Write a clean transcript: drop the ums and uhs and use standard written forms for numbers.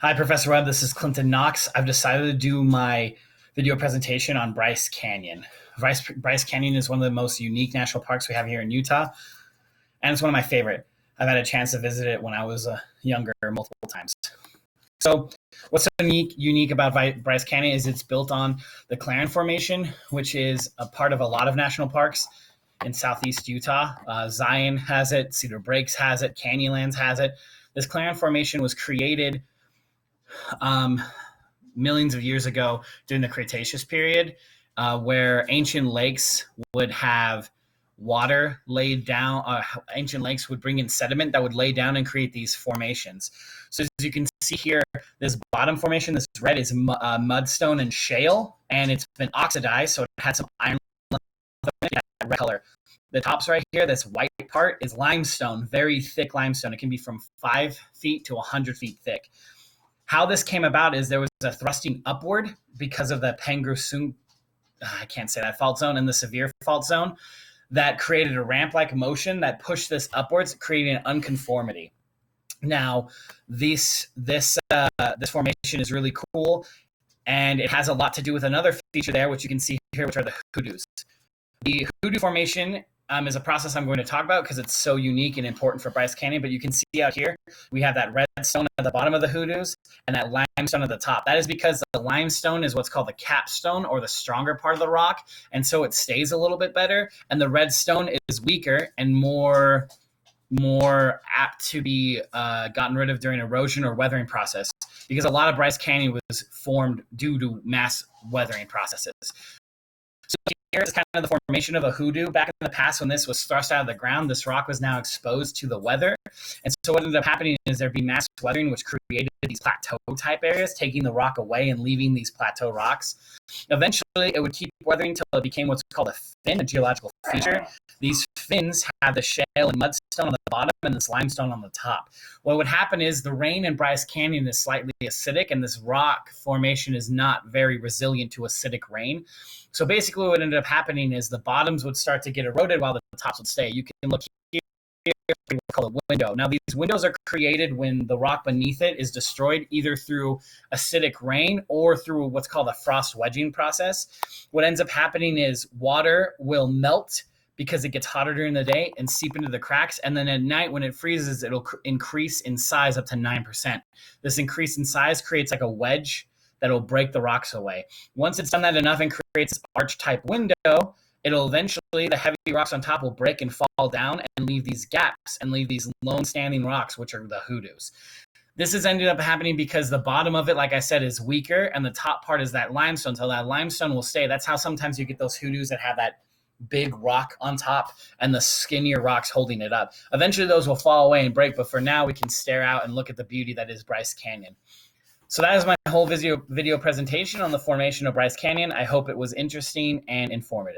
Hi, Professor Webb. This is Clinton Knox. I've decided to do my video presentation on Bryce Canyon. Bryce Canyon is one of the most unique national parks we have here in Utah, and it's one of my favorite. I've had a chance to visit it when I was younger multiple times. So what's so unique about Bryce Canyon is it's built on the Clarion Formation, which is a part of a lot of national parks in southeast Utah. Zion has it, Cedar Breaks has it, Canyonlands has it. This Clarion Formation was created um, millions of years ago during the Cretaceous period, where ancient lakes would have water laid down. Ancient lakes would bring in sediment that would lay down and create these formations. So as you can see here, this bottom formation, this red, is mudstone and shale, and it's been oxidized, so it had some iron red color. The tops right here, this white part, is limestone, very thick limestone. It can be from 5 feet to 100 feet thick. How this came about is there was a thrusting upward because of the Pengrosung, I can't say that, fault zone and the severe fault zone that created a ramp-like motion that pushed this upwards, creating an unconformity. Now, this formation is really cool, and it has a lot to do with another feature there, which you can see here, which are the hoodoos. The hoodoo formation is a process I'm going to talk about because it's so unique and important for Bryce Canyon. But you can see out here, we have that red stone at the bottom of the hoodoos and that limestone at the top. That is because the limestone is what's called the capstone, or the stronger part of the rock, and so it stays a little bit better. And the red stone is weaker and more apt to be gotten rid of during erosion or weathering process, because a lot of Bryce Canyon was formed due to mass weathering processes. So here is kind of the formation of a hoodoo. Back in the past, when this was thrust out of the ground, this rock was now exposed to the weather. And so what ended up happening is there'd be mass weathering, which created these plateau-type areas, taking the rock away and leaving these plateau rocks. Eventually, it would keep weathering until it became what's called a fin, a geological feature. These fins have the shale and mudstone on the bottom and this limestone on the top. What would happen is the rain in Bryce Canyon is slightly acidic, and this rock formation is not very resilient to acidic rain. So basically what ended up happening is the bottoms would start to get eroded while the tops would stay. You can look here, what's called a window. Now these windows are created when the rock beneath it is destroyed, either through acidic rain or through what's called a frost wedging process. What ends up happening is water will melt because it gets hotter during the day and seep into the cracks. And then at night when it freezes, it'll increase in size up to 9%. This increase in size creates like a wedge that'll break the rocks away. Once it's done that enough and creates this arch-type window, it'll eventually, the heavy rocks on top will break and fall down and leave these gaps and leave these lone standing rocks, which are the hoodoos. This has ended up happening because the bottom of it, like I said, is weaker, and the top part is that limestone, so that limestone will stay. That's how sometimes you get those hoodoos that have that big rock on top and the skinnier rocks holding it up. Eventually those will fall away and break, but for now we can stare out and look at the beauty that is Bryce Canyon. So that is my whole video presentation on the formation of Bryce Canyon. I hope it was interesting and informative.